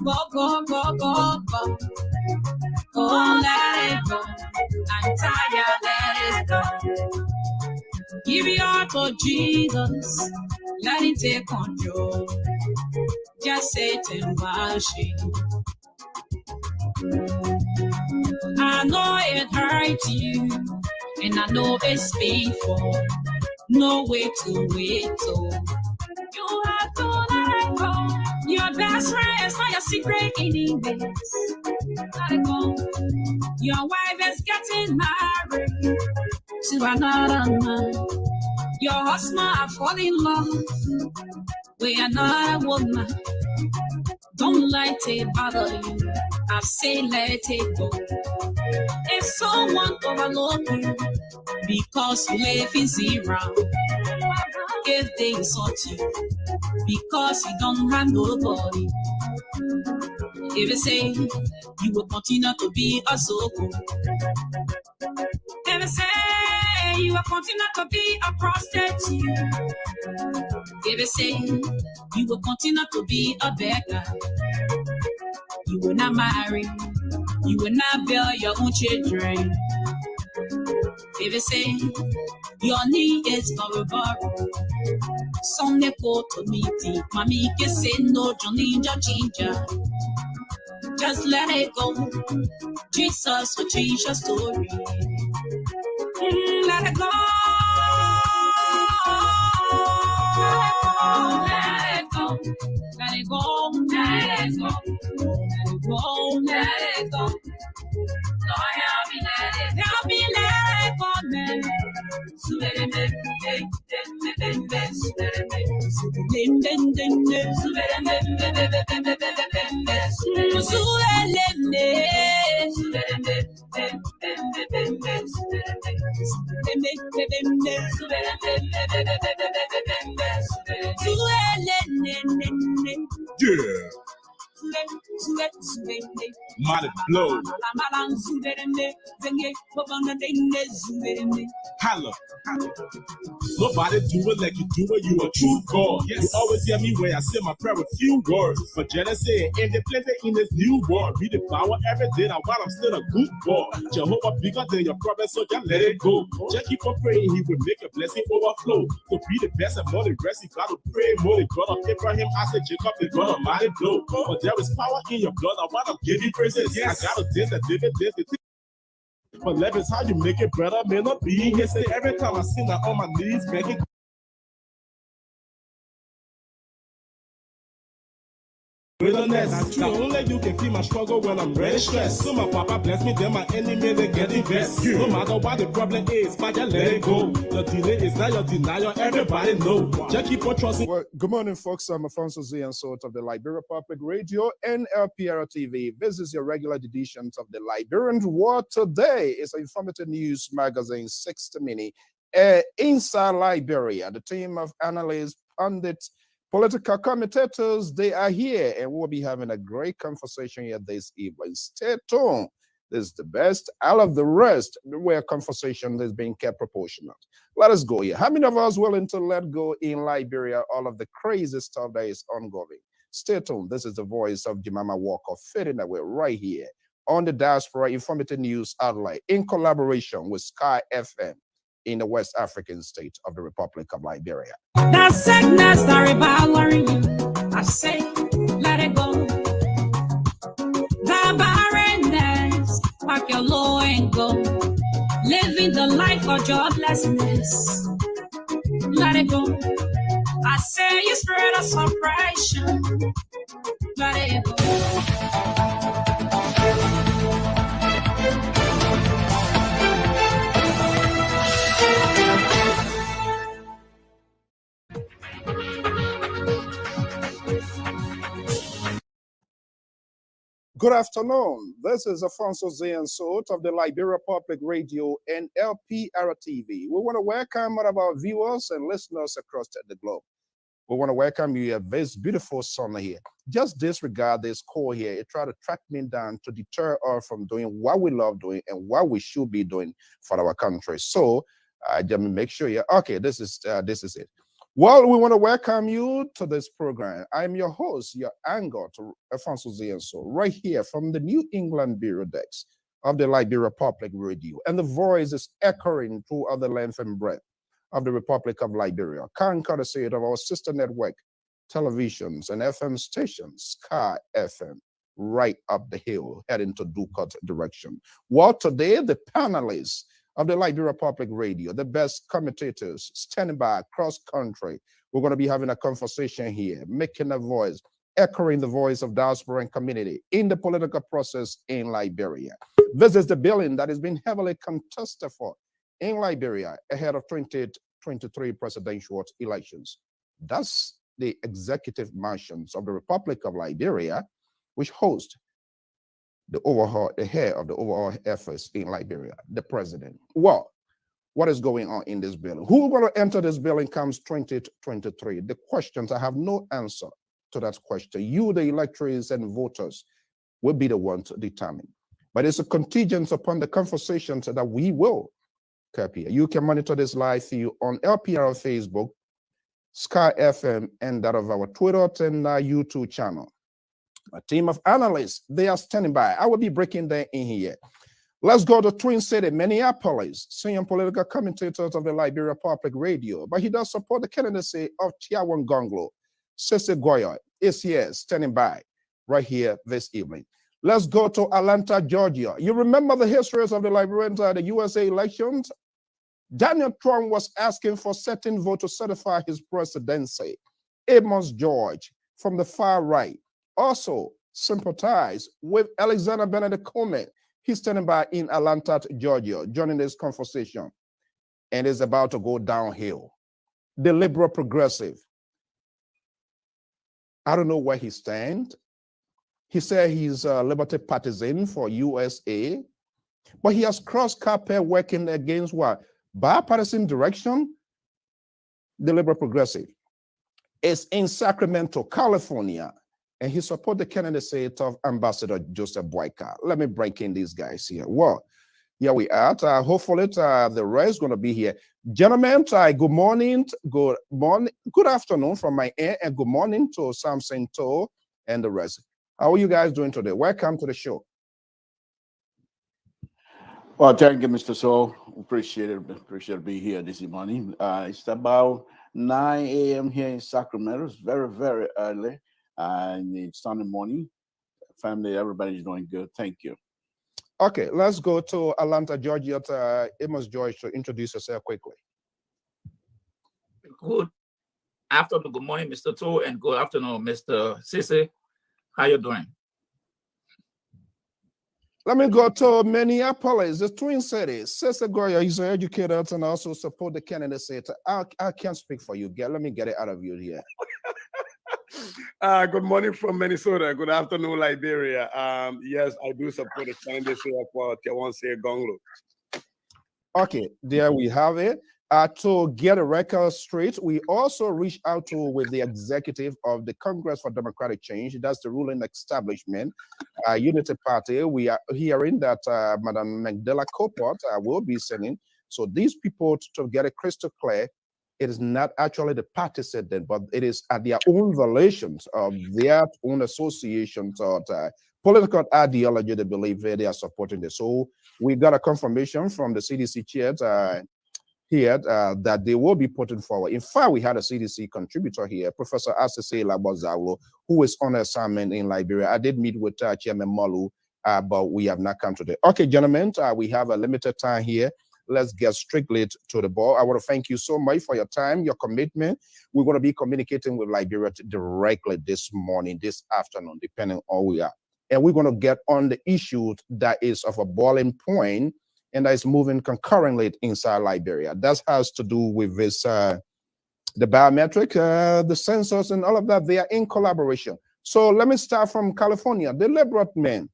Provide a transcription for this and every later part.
Go, go, go, go, go. Oh, let it go. I'm tired, let it go. Give your heart to Jesus. Let him take control. Just say to worship. I know it hurts you, and I know it's painful. No way to wait, so you have to let it go. Your best friend is not your secret enemies. Let it go. Your wife is getting married to another man. Your husband are falling in love with another woman. Don't let it bother you. I say let it go. If someone overlook you because you live in zero, if they insult you because you don't have nobody, if they say you will continue to be a soko, if they say you will continue to be a prostitute, if they say you will continue to be a beggar, you will not marry, you will not bear your own children. If they say your knee is for borrow, some they go to meeting, mommy can say no, Johnny, ginger. Just let it go. Jesus will change your story. Let it go. Let it go. Let it go. Let it go. Let it go. Let it go. Lord, help me let it go, man. Yeah. Mighty blow. Holla. Nobody do it like you do it, you a true God. Yes. You always hear me when I say my prayer with few words. For jealousy and the plenty in this new world. Be the power every day now while I'm still a good boy. Jehovah bigger than your problem, so just let it go. Just keep on praying, he will make a blessing overflow. To be the best and more the rest, you gotta pray more. The God of Abraham, Isaac, Jacob, the God of mighty blow. But there is power in your blood, I wanna give you praises. Yes. I gotta dance that David did the thing. But love is how you make it better, may not be here. Say every time I sing, I on my knees, begging. Wilderness, now only you can feel my struggle when I'm really stressed. So my papa bless me, then my enemy they get the best. No matter what the problem is, but just let it go. Your delay is not your denial, everybody know. Just keep on trusting. Well, good morning, folks. I'm Alfonso Z and Sort of the Liberian Public Radio and LPR TV. This is your regular editions of the Liberian War Today. It's an informative news magazine, 60 Minutes. Inside Liberia, the team of analysts, pundits, political commentators, they are here, and we'll be having a great conversation here this evening. Stay tuned. This is the best out of the rest, where conversation is being kept proportional. Let us go here. How many of us willing to let go in Liberia all of the crazy stuff that is ongoing? Stay tuned. This is the voice of Jemima Walker fading away right here on the Diaspora Informative News Outlet in collaboration with Sky FM in the West African state of the Republic of Liberia. That sickness that devouring you, I say, let it go. The barrenness, pack your load and go. Living the life of joblessness, let it go. I say you spread of suppression, let it go. Good afternoon. This is Alfonso Z and Sort of the Liberia Public Radio and LPR TV. We want to welcome all of our viewers and listeners across the globe. We want to welcome you at this beautiful summer here. Just disregard this call here. It try to track me down to deter us from doing what we love doing and what we should be doing for our country. So just make sure you okay. This is it. Well, we want to welcome you to this program. I'm your host, your anchor, Alfonso Zienso, right here from the New England Bureau Decks of the Liberian Public Radio. And the voice is echoing throughout the length and breadth of the Republic of Liberia, courtesy of our sister network televisions and FM stations, Sky FM, right up the hill, heading to Ducat direction. Well, today, the panelists of the Liberian Public Radio, the best commentators standing by across country. We're going to be having a conversation here, making a voice, echoing the voice of diaspora and community in the political process in Liberia. This is the billing that has been heavily contested for in Liberia ahead of 2023 presidential elections. That's the executive mansions of the Republic of Liberia, which host the head of the overall efforts in Liberia, the president. Well, what is going on in this building? Who will enter this building comes 2023? The questions, I have no answer to that question. You, the electors and voters, will be the one to determine. But it's a contingent upon the conversations that we will keep here. You can monitor this live feed on LPR Facebook, Sky FM, and that of our Twitter and YouTube channel. A team of analysts, they are standing by. I will be breaking them in here. Let's go to Twin City, Minneapolis, senior political commentators of the Liberian Public Radio, but he does support the candidacy of Tiawan Gonglo. Sese Goya is here, standing by, right here this evening. Let's go to Atlanta, Georgia. You remember the histories of the Liberian, the USA elections? Daniel Trump was asking for certain vote to certify his presidency. Amos George from the far right also sympathize with Alexander Benedict Coleman. He's standing by in Atlanta, Georgia, joining this conversation, and is about to go downhill. The liberal progressive, I don't know where he stands. He said he's a liberty partisan for USA, but he has crossed carpet working against what? Bipartisan direction. The liberal progressive is in Sacramento, California, and he supports the candidacy of Ambassador Joseph Boyka. Let me break in these guys here. Well, here we are. Hopefully, the rest is going to be here. Gentlemen, good morning, good afternoon from my end, and good morning to Samson To and the rest. How are you guys doing today? Welcome to the show. Well, thank you, Mr. So. Appreciate it. Appreciate to be here this morning. It's about 9 a.m. here in Sacramento. It's very, very early. And it's Sunday morning. Family, everybody's doing good. Thank you. Okay, let's go to Atlanta, Georgia. Amos George, to introduce yourself quickly. Good afternoon, good morning, Mr. To, and good afternoon, Mr. Sisse. How you doing? Let me go to Minneapolis, the Twin Cities. Sese Goya, he's an educator and also support the candidacy. I can't speak for you. Let me get it out of you here. Good morning from Minnesota. Good afternoon, Liberia. Yes, I do support the candidacy of Tiawan Gonglo. Okay, there we have it. To get a record straight, we also reached out to with the executive of the Congress for Democratic Change. That's the ruling establishment, Unity Party. We are hearing that Madam Magdala Copot will be sending. So these people, to get it crystal clear, it is not actually the party said that, but it is at their own violations of their own associations or political ideology they believe they are supporting this. So we got a confirmation from the CDC chair here that they will be putting forward. In fact, we had a CDC contributor here, Professor Asese Labozawo, who is on assignment in Liberia. I did meet with Chairman Molu, but we have not come today. Okay, gentlemen, we have a limited time here. Let's get strictly to the ball. I want to thank you so much for your time, your commitment. We're going to be communicating with Liberia directly this morning, this afternoon, depending on where we are. And we're going to get on the issue that is of a boiling point and that is moving concurrently inside Liberia. That has to do with this, the biometric, the sensors and all of that. They are in collaboration. So let me start from California. The liberal man,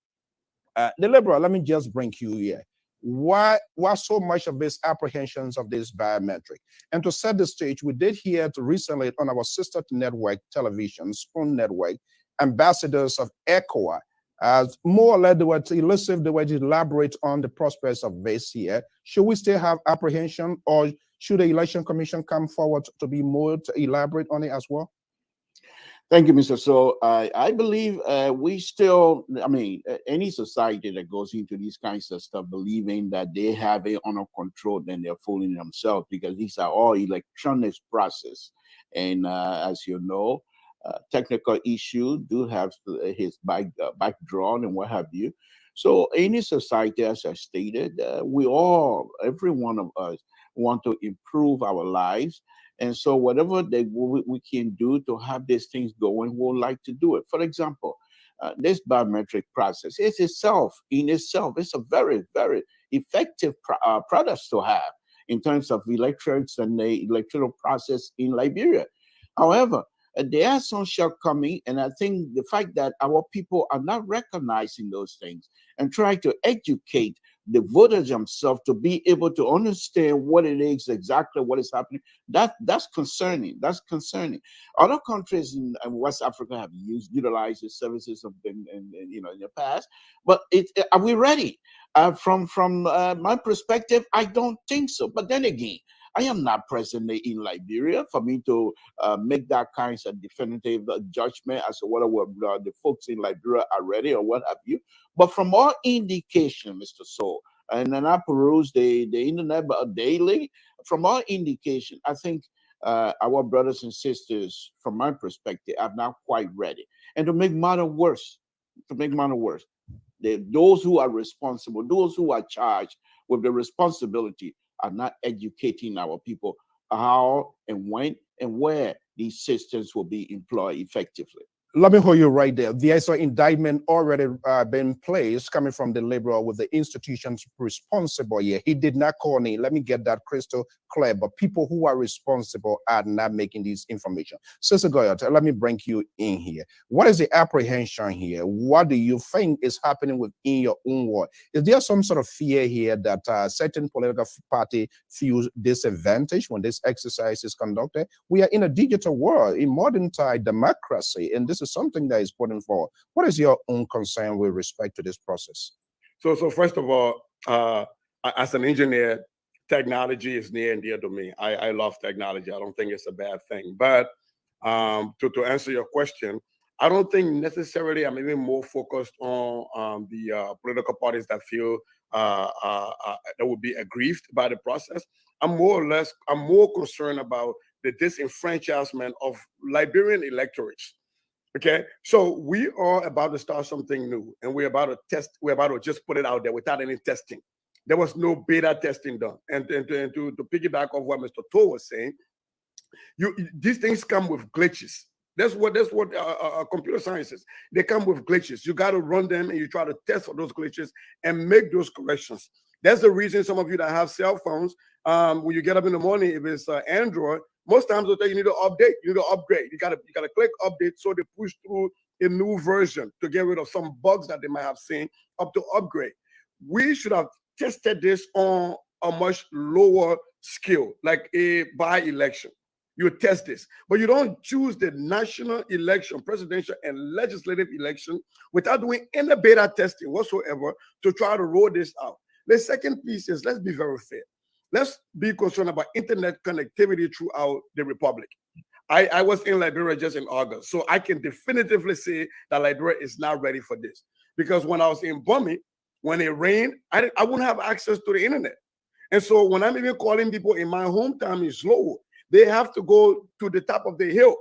let me just bring you here. Why so much of this apprehensions of this biometric? And to set the stage, we did hear recently on our sister network television, Spoon Network, ambassadors of ECOWA, as more or less they were to elucidate, they were to elaborate on the prospects of this here. Should we still have apprehension, or Should the Election Commission come forward to be more elaborate on it as well? Thank you, Mr. So I believe we still, I mean, any society that goes into these kinds of stuff believing that they have it under control, then they're fooling themselves, because these are all electronic process. And as you know, technical issue do have his backdrawn and what have you. So any society, as I stated, we all, every one of us, want to improve our lives. And so whatever we can do to have these things going, we would like to do it. For example, this biometric process is in itself, it's a very, very effective product to have in terms of elections and the electoral process in Liberia. However, there are some shortcomings, and I think the fact that our people are not recognizing those things and trying to educate the voters themselves to be able to understand what it is exactly what is happening, that's concerning. That's concerning. Other countries in West Africa have utilized the services of them in the past, but are we ready? From my perspective, I don't think so. But then again, I am not present in Liberia for me to make that kind of definitive judgment as to whether the folks in Liberia are ready or what have you. But from all indication, Mr. So, and then I peruse the internet daily, from all indication, I think our brothers and sisters, from my perspective, are not quite ready. And to make matters worse, those who are responsible, those who are charged with the responsibility, are not educating our people how and when and where these systems will be employed effectively. Let me hold you right there. There's an indictment already been placed coming from the Liberal with the institutions responsible here. He did not call me. Let me get that crystal clear. But people who are responsible are not making this information. Sister Goyot, let me bring you in here. What is the apprehension here? What do you think is happening within your own world? Is there some sort of fear here that certain political party feels disadvantaged when this exercise is conducted? We are in a digital world, in modern time democracy, and this is something that is put in forward. What is your own concern with respect to this process? So first of all, as an engineer, technology is near and dear to me. I love technology. I don't think it's a bad thing. But to answer your question, I don't think necessarily I'm even more focused on the political parties that feel that would be aggrieved by the process. I'm more concerned about the disenfranchisement of Liberian electorates. Okay, so we are about to start something new, and we're about to test. We're about to just put it out there without any testing. There was no beta testing done. And to piggyback off what Mr. Toh was saying, these things come with glitches. That's what computer science is. They come with glitches. You got to run them, and you try to test for those glitches and make those corrections. That's the reason some of you that have cell phones, when you get up in the morning, if it's Android, most times they'll tell you need to update, you need to upgrade. You gotta click update, so they push through a new version to get rid of some bugs that they might have seen up to upgrade. We should have tested this on a much lower scale, like a by-election. You test this, but you don't choose the national election, presidential and legislative election without doing any beta testing whatsoever to try to roll this out. The second piece is, let's be very fair. Let's be concerned about internet connectivity throughout the Republic. I was in Liberia just in August, so I can definitively say that Liberia is not ready for this. Because when I was in Bumi, when it rained, I wouldn't have access to the internet. And so when I'm even calling people in my hometown in Slow, they have to go to the top of the hill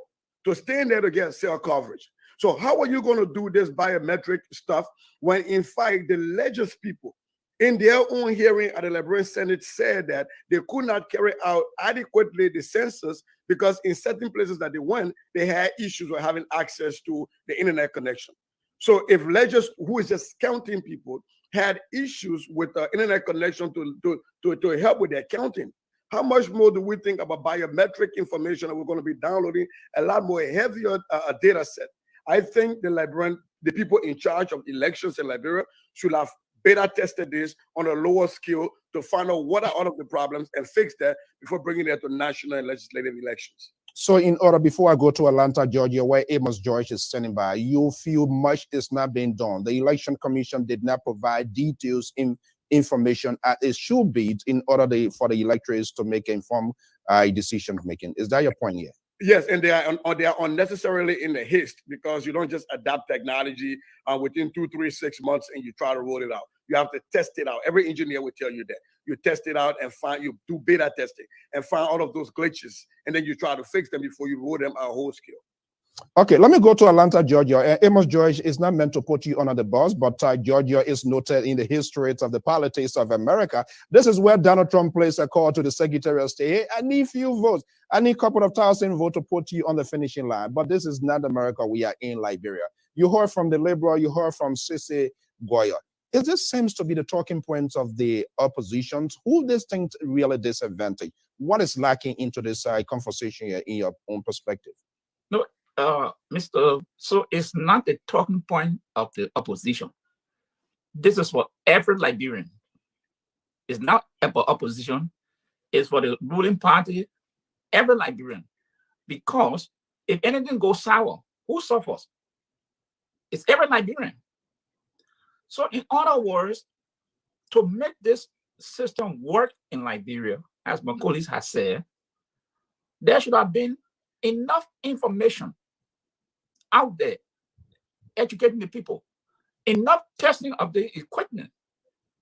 to stand there to get cell coverage. So how are you going to do this biometric stuff when, in fact, the religious people in their own hearing at the Liberian Senate said that they could not carry out adequately the census because in certain places that they went, they had issues with having access to the internet connection. So if legislators who is just counting people had issues with the internet connection to help with their counting, how much more do we think about biometric information that we're going to be downloading, a lot more heavier data set? I think the people in charge of elections in Liberia should have beta tested this on a lower scale to find out what are all of the problems and fix that before bringing it to national and legislative elections. So in order, before I go to Atlanta, Georgia, where Amos George is standing by, you feel much is not being done. The Election Commission did not provide details in information as it should be in order for the electors to make informed decision making. Is that your point here? Yes, and they are unnecessarily in the haste, because you don't just adapt technology within 2, 3, 6 months and you try to roll it out. You have to test it out. Every engineer will tell you that. You test it out and you do beta testing and find all of those glitches, and then you try to fix them before you roll them out whole scale. Okay, let me go to Atlanta, Georgia. Amos George is not meant to put you under the bus, but Georgia is noted in the history of the politics of America. This is where Donald Trump placed a call to the Secretary of State. Hey, I need few votes. I need a couple of thousand votes to put you on the finishing line. But this is not America. We are in Liberia. You heard from the Liberal. You heard from Sisi Goya. This seems to be the talking points of the oppositions. Who this thing really disadvantage? What is lacking into this conversation here in your own perspective? No. So it's not the talking point of the opposition. This is for every Liberian. It's not about opposition. It's for the ruling party, every Liberian. Because if anything goes sour, who suffers? It's every Liberian. So in other words, to make this system work in Liberia, as my colleagues have said, there should have been enough information out there educating the people, enough testing of the equipment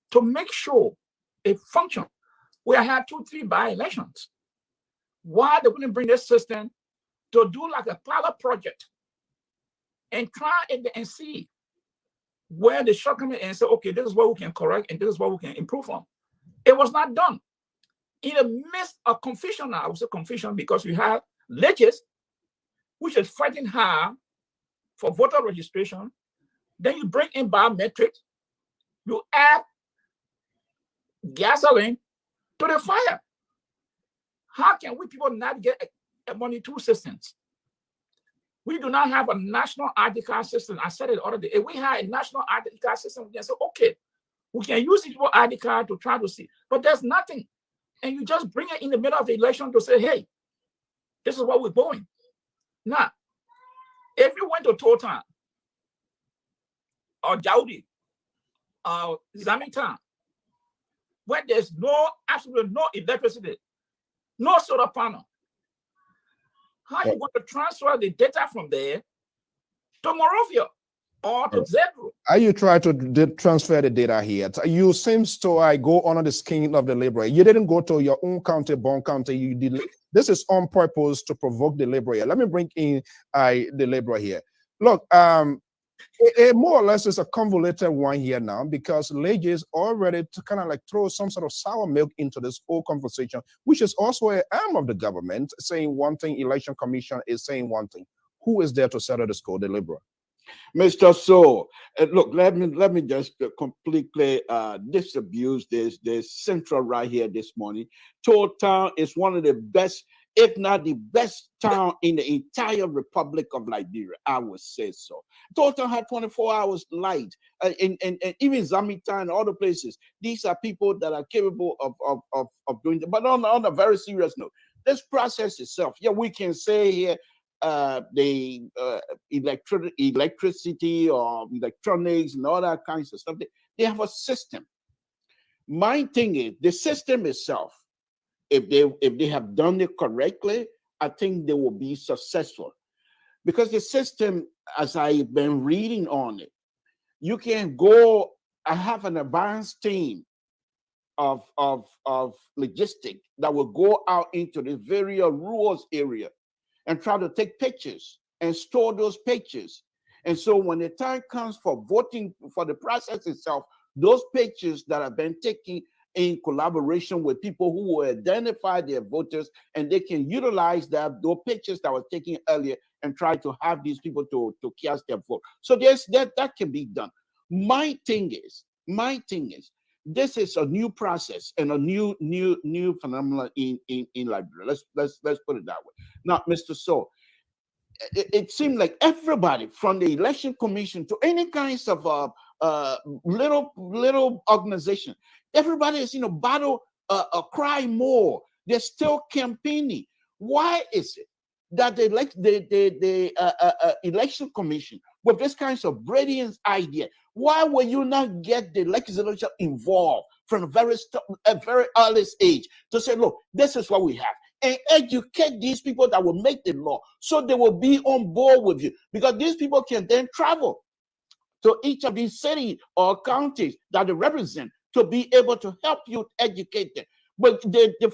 to make sure it functions. We had 2, 3 by-elections. Why they wouldn't bring this system to do like a pilot project and try it and see where the shortcoming and say, okay, this is what we can correct and this is what we can improve on. It was not done. In the midst of confusion, I would say confusion, because we have legislation which is fighting hard for voter registration. Then you bring in biometrics, you add gasoline to the fire. How can we people not get money through systems? We do not have a national ID card system. I said it already. If we had a national ID card system, we can say, okay, we can use each ID card to try to see. But there's nothing. And you just bring it in the middle of the election to say, hey, this is what we're doing. Now, if you went to Totan or Jaudi or Zamitan, where there's absolutely no electricity, no solar panel, how you want to transfer the data from there to Morovia or to Zebro? Are you trying to transfer the data here? You seems to go under the skin of the Liberian. You didn't go to your own county, Bon County. You did. This is on purpose to provoke the Liberian. Let me bring in the Liberian here. Look, it more or less is a convoluted one here now, because Lege is already to kind of like throw some sort of sour milk into this whole conversation, which is also an arm of the government saying one thing, election commission is saying one thing. Who is there to settle the score? The Liberal. Mr. So, look, let me just completely disabuse this central right here this morning. Town is one of the best, if not the best town in the entire Republic of Liberia. I would say so. Total had 24 hours light, and even Zamitan and other places. These are people that are capable of doing it. But on a very serious note, this process itself, yeah, we can say here, the electricity or electronics and all that kinds of stuff, they have a system. My thing is the system itself, if they have done it correctly, I think they will be successful, because the system, as I've been reading on it, you can go. I have an advanced team of logistics that will go out into the very rural area and try to take pictures and store those pictures. And so when the time comes for voting, for the process itself, those pictures that have been taken in collaboration with people who will identify their voters, and they can utilize those pictures that were taken earlier and try to have these people to cast their vote. So that can be done. My thing is, this is a new process and a new phenomenon in Liberia. Let's put it that way. Now, Mr. So, it seemed like everybody from the election commission to any kinds of little organization, everybody is battle cry more. They're still campaigning. Why is it that the election commission with this kinds of brilliant idea, why will you not get the legislature involved from a very early stage to say, look, this is what we have, and educate these people that will make the law so they will be on board with you, because these people can then travel to each of these cities or counties that they represent to be able to help you educate them. But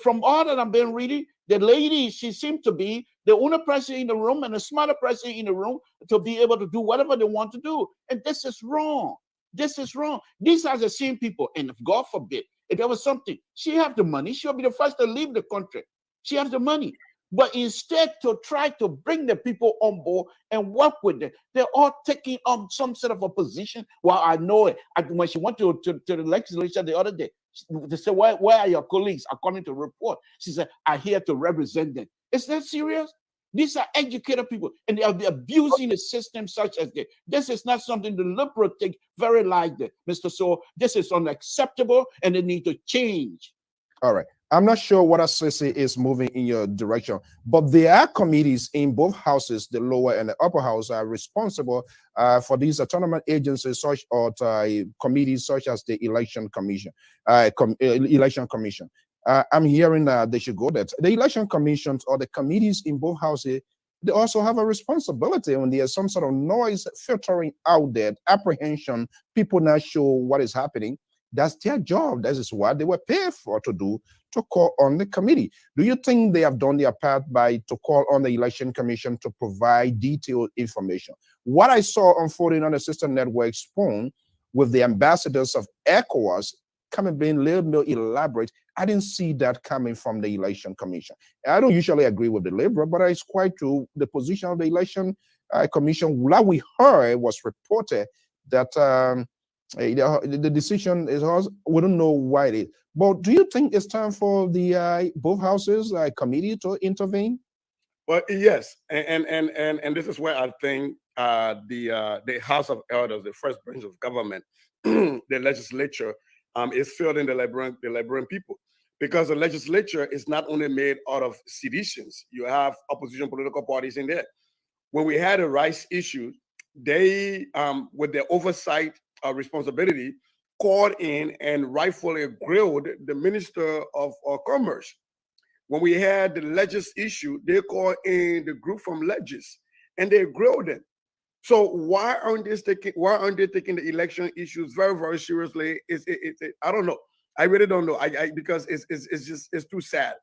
from all that I've been reading, the lady, she seemed to be the only person in the room and the smarter person in the room to be able to do whatever they want to do. And this is wrong. This is wrong. These are the same people. And if God forbid, if there was something, she have the money, she'll be the first to leave the country. She has the money. But instead to try to bring the people on board and work with them, they're all taking on some sort of a position. Well, I know it. When she went to the legislature the other day, they said, where are your colleagues? According to the report, she said, I'm here to represent them. Is that serious? These are educated people, and they are abusing the system such as this. This is not something the liberals take very lightly, Mr. So. This is unacceptable, and they need to change. All right. I'm not sure what Assisi is moving in your direction, but there are committees in both houses, the lower and the upper house, are responsible for these autonomous agencies, such or committees such as the Election Commission. I'm hearing they should go that the election commissions or the committees in both houses, they also have a responsibility when there's some sort of noise filtering out there, apprehension, people not sure what is happening. That's their job. That is what they were paid for to do, to call on the committee. Do you think they have done their part to call on the Election Commission to provide detailed information? What I saw unfolding on the sister network Spoon with the ambassadors of ECOWAS coming being a little more elaborate, I didn't see that coming from the Election Commission. I don't usually agree with the Liberal, but it's quite true. The position of the Election Commission, what we heard was reported that the decision is ours. We don't know why it is. But do you think it's time for the both houses committee to intervene? Well, yes, and this is where I think the House of Elders, the first branch of government, the legislature, is failing the Liberian people, because the legislature is not only made out of citizens. You have opposition political parties in there. When we had a rice issue, they, with their oversight responsibility, called in and rightfully grilled the Minister of Commerce. When we had the Legis issue, they called in the group from Legis and they grilled them. So why aren't they taking the election issues very, very seriously? I don't know. I really don't know. Because it's too sad.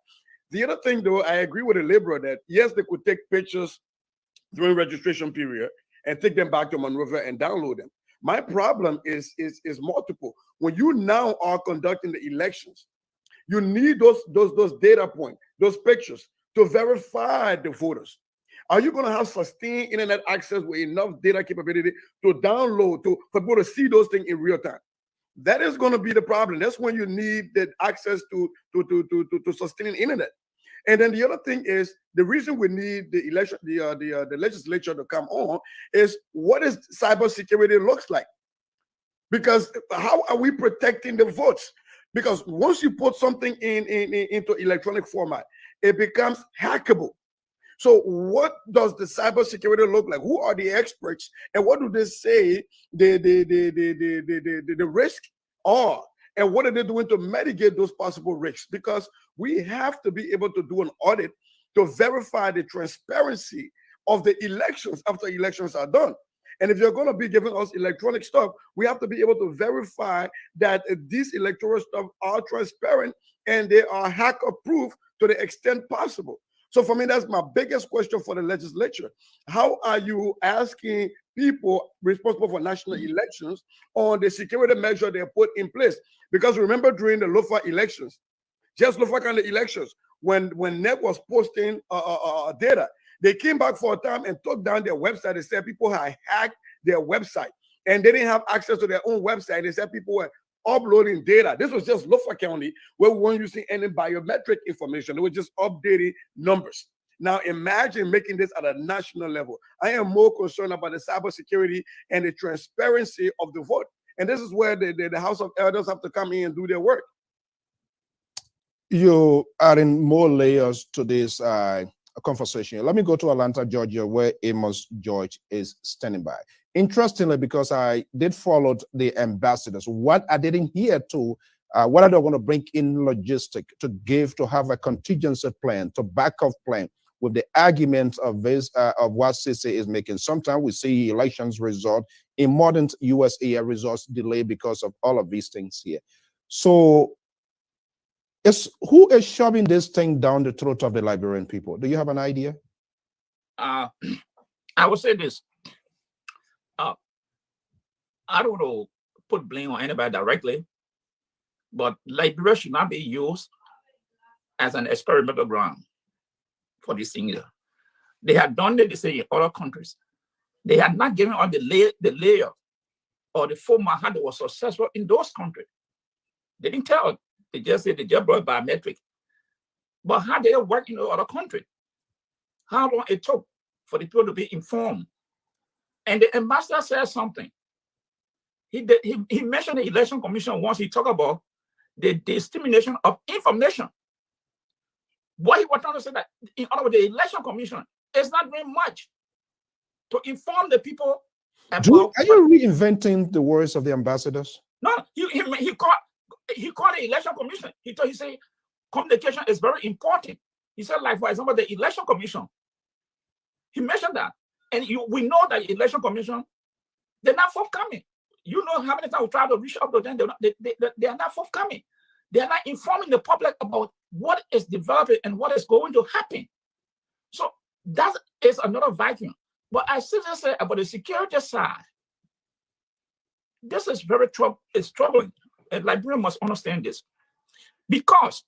The other thing, though, I agree with the Liberal that yes, they could take pictures during registration period and take them back to Monrovia and download them. My problem is multiple. When you now are conducting the elections, you need those data points, those pictures to verify the voters. Are you going to have sustained internet access with enough data capability to download, for people to see those things in real time? That is going to be the problem. That's when you need the access to sustaining internet. And then the other thing is, the reason we need the election, the legislature to come on is what is cybersecurity looks like. Because how are we protecting the votes? Because once you put something into electronic format, it becomes hackable. So what does the cybersecurity look like? Who are the experts, and what do they say the risk are? And what are they doing to mitigate those possible risks? Because we have to be able to do an audit to verify the transparency of the elections after elections are done. And if you're going to be giving us electronic stuff, we have to be able to verify that these electoral stuff are transparent and they are hacker-proof to the extent possible. So for me, that's my biggest question for the legislature. How are you asking people responsible for national elections on the security measure they put in place? Because remember, during the Lofa elections, just Lofa County elections, when NEP was posting data, they came back for a time and took down their website. They said people had hacked their website and they didn't have access to their own website. They said people were uploading data. This was just Lofa County, where we weren't using any biometric information. They were just updating numbers. Now imagine making this at a national level. I am more concerned about the cybersecurity and the transparency of the vote. And this is where the House of Elders have to come in and do their work. You adding more layers to this conversation. Let me go to Atlanta, Georgia, where Amos George is standing by. Interestingly, because I did follow the ambassadors, what I didn't hear too, what are they going to bring in logistic to have a contingency plan, to backup plan with the argument of this, of what CC is making. Sometimes we see elections result in modern USA results delayed because of all of these things here. So who is shoving this thing down the throat of the Liberian people? Do you have an idea? I would say this. I don't want to put blame on anybody directly, but Liberia should not be used as an experimental ground for this thing either. They had done the same in other countries. They had not given out the layer or the format how they were successful in those countries. They didn't tell. They just said they just brought biometric. But how did it work in the other country? How long it took for the people to be informed? And the ambassador said something. He mentioned the election commission once. He talked about the dissemination of information. What he was trying to say that, in other words, the election commission is not doing much to inform the people about. Are you reinventing the words of the ambassadors? No, he called the election commission. He said communication is very important. He said, like, for example, the election commission. He mentioned that. And we know that the election commission, they're not forthcoming. You know how many times we try to reach out to them, they are not forthcoming. They are not informing the public about what is developing and what is going to happen. So that is another vacuum. But I still say about the security side, this is very troubling. And Liberians must understand this. Because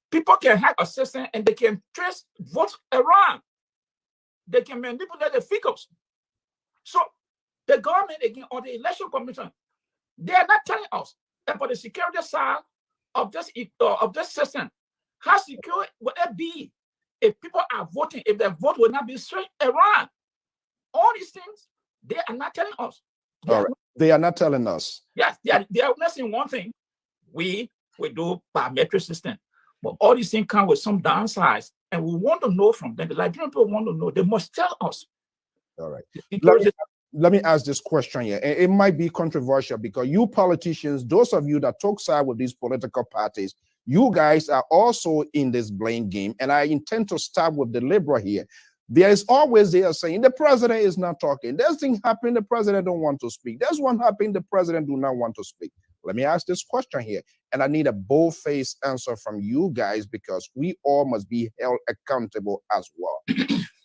people can hack a system and they can trace votes around. They can manipulate the figures. So the government, again, or the election commission, they are not telling us about the security side of this system. How secure will it be if people are voting, if their vote will not be switched around? All these things, they are not telling us. They are not telling us. Yes, they are not saying one thing. We do biometric system. But all these things come with some downsides. And we want to know from them. The Liberian people want to know. They must tell us. All right. Let me ask this question here. It might be controversial because you politicians, those of you that talk side with these political parties, you guys are also in this blame game. And I intend to start with the Liberal here. There is always they are saying the president is not talking. There's thing happening, the president don't want to speak. There's one happening, the president do not want to speak. Let me ask this question here. And I need a bold-faced answer from you guys because we all must be held accountable as well.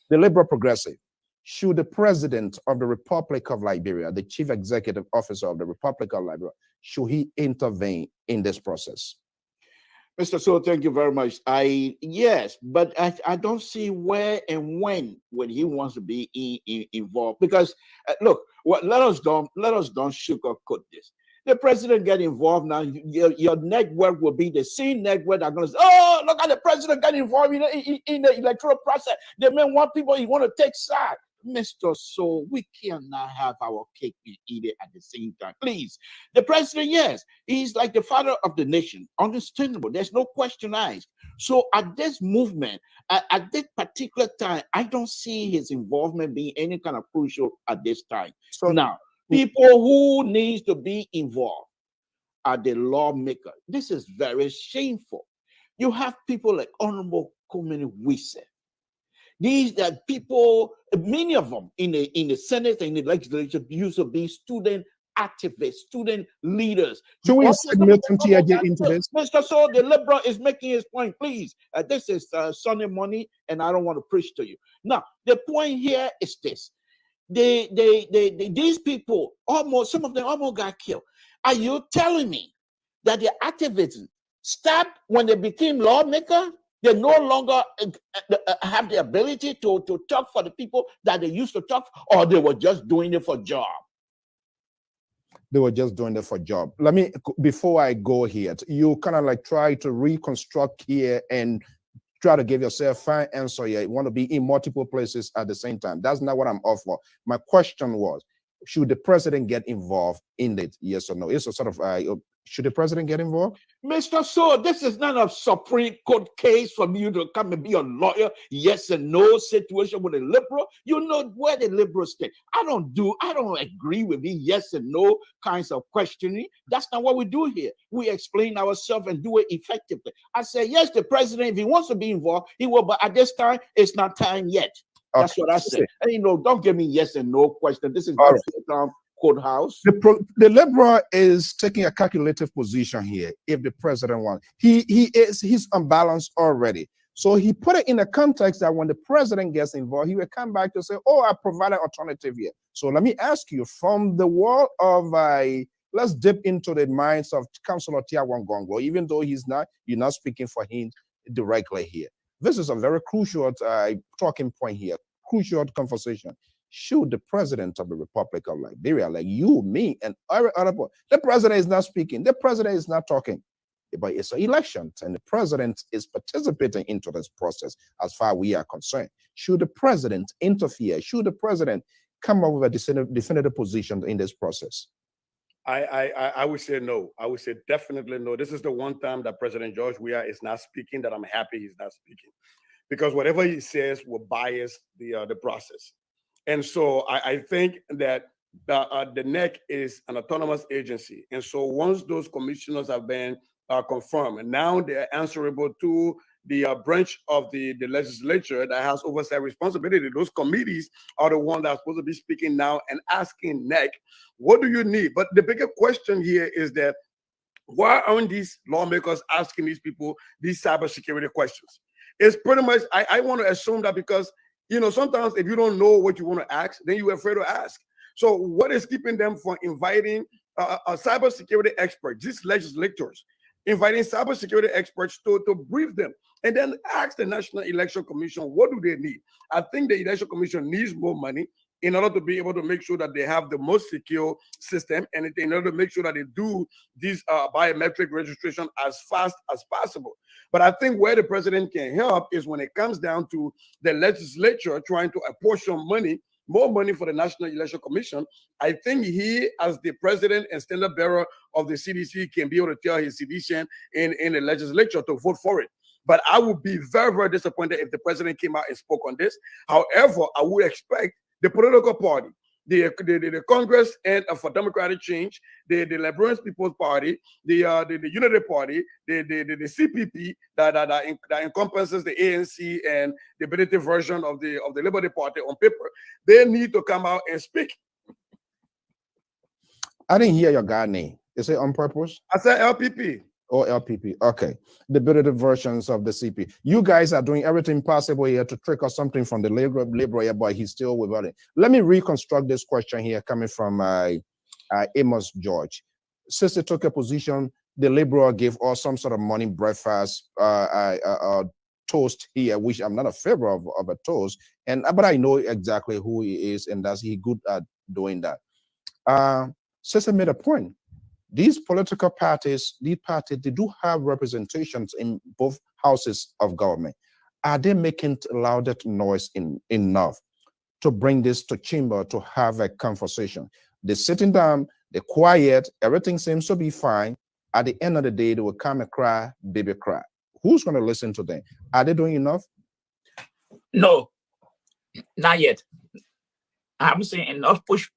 The Liberal Progressive, should the president of the Republic of Liberia, the chief executive officer of the Republic of Liberia, should he intervene in this process? Mr. So, thank you very much. Yes, but I don't see where and when he wants to be involved. Because look, let us don't sugarcoat this. The president get involved now. Your network will be the same network that are going to say, "Oh, look at the president getting involved in the electoral process." They may want people you want to take side. Mr. So, we cannot have our cake and eat it at the same time. Please. The president, yes, he's like the father of the nation. Understandable. There's no question asked. So at this movement, at this particular time, I don't see his involvement being any kind of crucial at this time. So now, people who needs to be involved are the lawmakers. This is very shameful. You have people like Honorable Komini Wise. These are people, many of them in the Senate and the legislature used to be student activists, student leaders. So we submit into this? Mr. So, the Liberal is making his point, please. This is Sunday morning, and I don't want to preach to you. Now, the point here is this. These people, some of them almost got killed. Are you telling me that the activism stopped when they became lawmakers? They no longer have the ability to talk for the people that they used to talk for, or they were just doing it for job? They were just doing it for job. Let me, before I go here, you kind of like try to reconstruct here and try to give yourself a fine answer here. You want to be in multiple places at the same time. That's not what I'm off for. My question was, should the president get involved in it? Yes or no? It's a sort of should the president get involved? Mr. So, this is not a Supreme Court case for you to come and be a lawyer, yes and no situation with a liberal. You know where the liberals stay. I don't agree with the yes and no kinds of questioning. That's not what we do here. We explain ourselves and do it effectively. I say, yes, the president, if he wants to be involved, he will, but at this time, it's not time yet. That's what I say. And don't give me yes and no question. This is not courthouse. The liberal is taking a calculative position here. If the president wants, he's unbalanced already. So he put it in a context that when the president gets involved, he will come back to say, "Oh, I provided alternative here." So let me ask you, from the world of let's dip into the minds of Councilor Tiawan Gongo, even though you're not speaking for him directly here. This is a very crucial talking point here, crucial conversation. Should the president of the Republic of Liberia, like you, me, and every other person, the president is not speaking, the president is not talking, but it's an election, and the president is participating into this process as far as we are concerned. Should the president interfere? Should the president come up with a definitive position in this process? I would say no. I would say definitely no. This is the one time that President George Weah is not speaking that I'm happy he's not speaking, because whatever he says will bias the process. And so I think that the NEC is an autonomous agency. And so once those commissioners have been confirmed, and now they're answerable to the branch of the legislature that has oversight responsibility. Those committees are the ones that are supposed to be speaking now and asking NEC, what do you need? But the bigger question here is that why aren't these lawmakers asking these people these cybersecurity questions? It's pretty much, I want to assume that because sometimes if you don't know what you want to ask, then you're afraid to ask. So what is keeping them from inviting a cybersecurity expert, these legislators, inviting cybersecurity experts to brief them and then ask the National Election Commission, what do they need? I think the Election Commission needs more money in order to be able to make sure that they have the most secure system, and in order to make sure that they do these biometric registration as fast as possible. But I think where the president can help is when it comes down to the legislature trying to apportion money, more money for the National Election Commission. I think he, as the president and standard bearer of the CDC, can be able to tell his citizens in the legislature to vote for it. But I would be very, very disappointed if the president came out and spoke on this. However, I would expect the political party, the Congress and for Democratic Change, the Liberian People's Party, the Unity Party, the CPP that encompasses the ANC and the British version of the Liberty Party on paper, they need to come out and speak. I didn't hear your guy name. Is it on purpose? I said LPP. Oh, LPP. Okay. The British versions of the CP. You guys are doing everything possible here to trick us something from the Liberal, but he's still without it. Let me reconstruct this question here coming from Amos George. Sister took a position, the Liberal gave us some sort of morning breakfast toast here, which I'm not a favor of a toast, but I know exactly who he is, and that's he good at doing that. Sister made a point. These political parties, they do have representations in both houses of government. Are they making louder noise enough to bring this to chamber to have a conversation? They're sitting down, they're quiet, everything seems to be fine. At the end of the day, they will come and cry, baby cry. Who's going to listen to them? Are they doing enough? No, not yet. I haven't seen enough push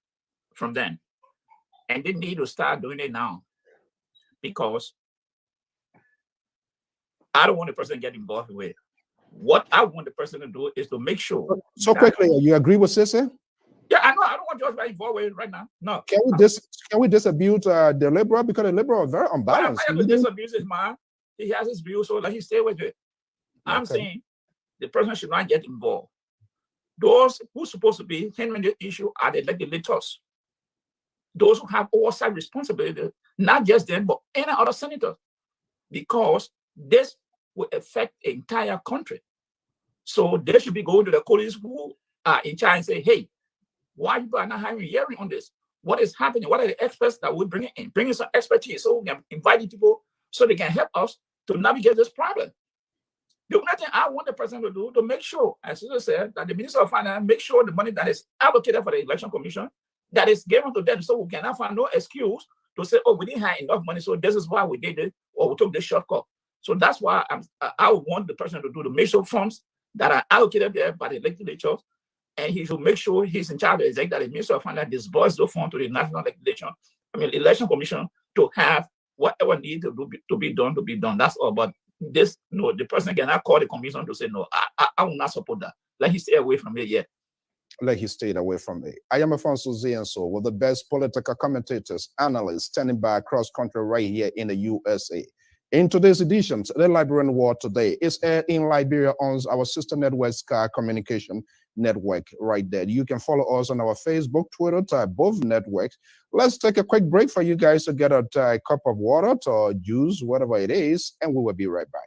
from them. And they need to start doing it now, because I don't want the person to get involved with it. What I want the person to do is to make sure. So quickly, you agree with Sissy? Yeah, I know. I don't want George to be involved with it right now. No. Can we disabuse the Liberal, because the Liberal are very unbalanced? I have to disabuse his mind. He has his view, so let him stay with it. I'm saying the president should not get involved. Those who's supposed to be handling the issue are the legislators. Those who have oversight responsibility, not just them, but any other senator, because this will affect the entire country. So they should be going to the colleagues who are in charge and say, hey, why you are not having a hearing on this? What is happening? What are the experts that we bring in? Bring in some expertise so we can invite people so they can help us to navigate this problem. The only thing I want the president to do to make sure, as I said, that the Minister of Finance make sure the money that is allocated for the Election Commission, that is given to them, so we cannot find no excuse to say, oh, we didn't have enough money, so this is why we did it, or we took this shortcut. So that's why I would want the person to do the make sure funds that are allocated there by the legislature, and he should make sure he's in charge of the executive minister of finance disburse the fund to the national election commission to have whatever need to be done. That's all. But this, no, the person cannot call the commission to say, no, I will not support that. Let him stay away from it yet. Like he stayed away from me. I am Alfonso Zienso, with the best political commentators, analysts standing by across country right here in the USA. In today's edition, the Liberian War Today is aired in Liberia on our sister network, Sky Communication Network, right there. You can follow us on our Facebook, Twitter, type both networks. Let's take a quick break for you guys to get a cup of water or juice, whatever it is, and we will be right back.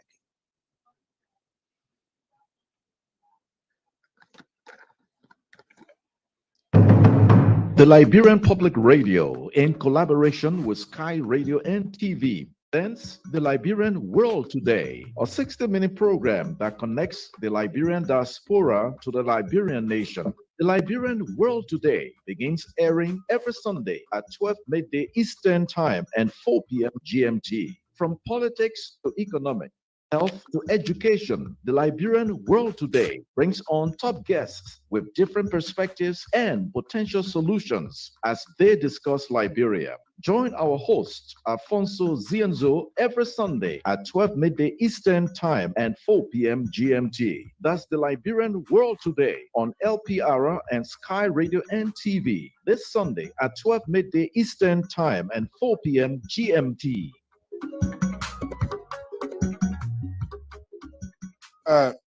The Liberian Public Radio, in collaboration with Sky Radio and TV, presents The Liberian World Today, a 60-minute program that connects the Liberian diaspora to the Liberian nation. The Liberian World Today begins airing every Sunday at 12 midday Eastern Time and 4 p.m. GMT. From politics to economics, health to education, the Liberian World Today brings on top guests with different perspectives and potential solutions as they discuss Liberia. Join our host, Alfonso Zienzo, every Sunday at 12 midday Eastern Time and 4 p.m. GMT. That's the Liberian World Today on LPR and Sky Radio and TV this Sunday at 12 midday Eastern Time and 4 p.m. GMT.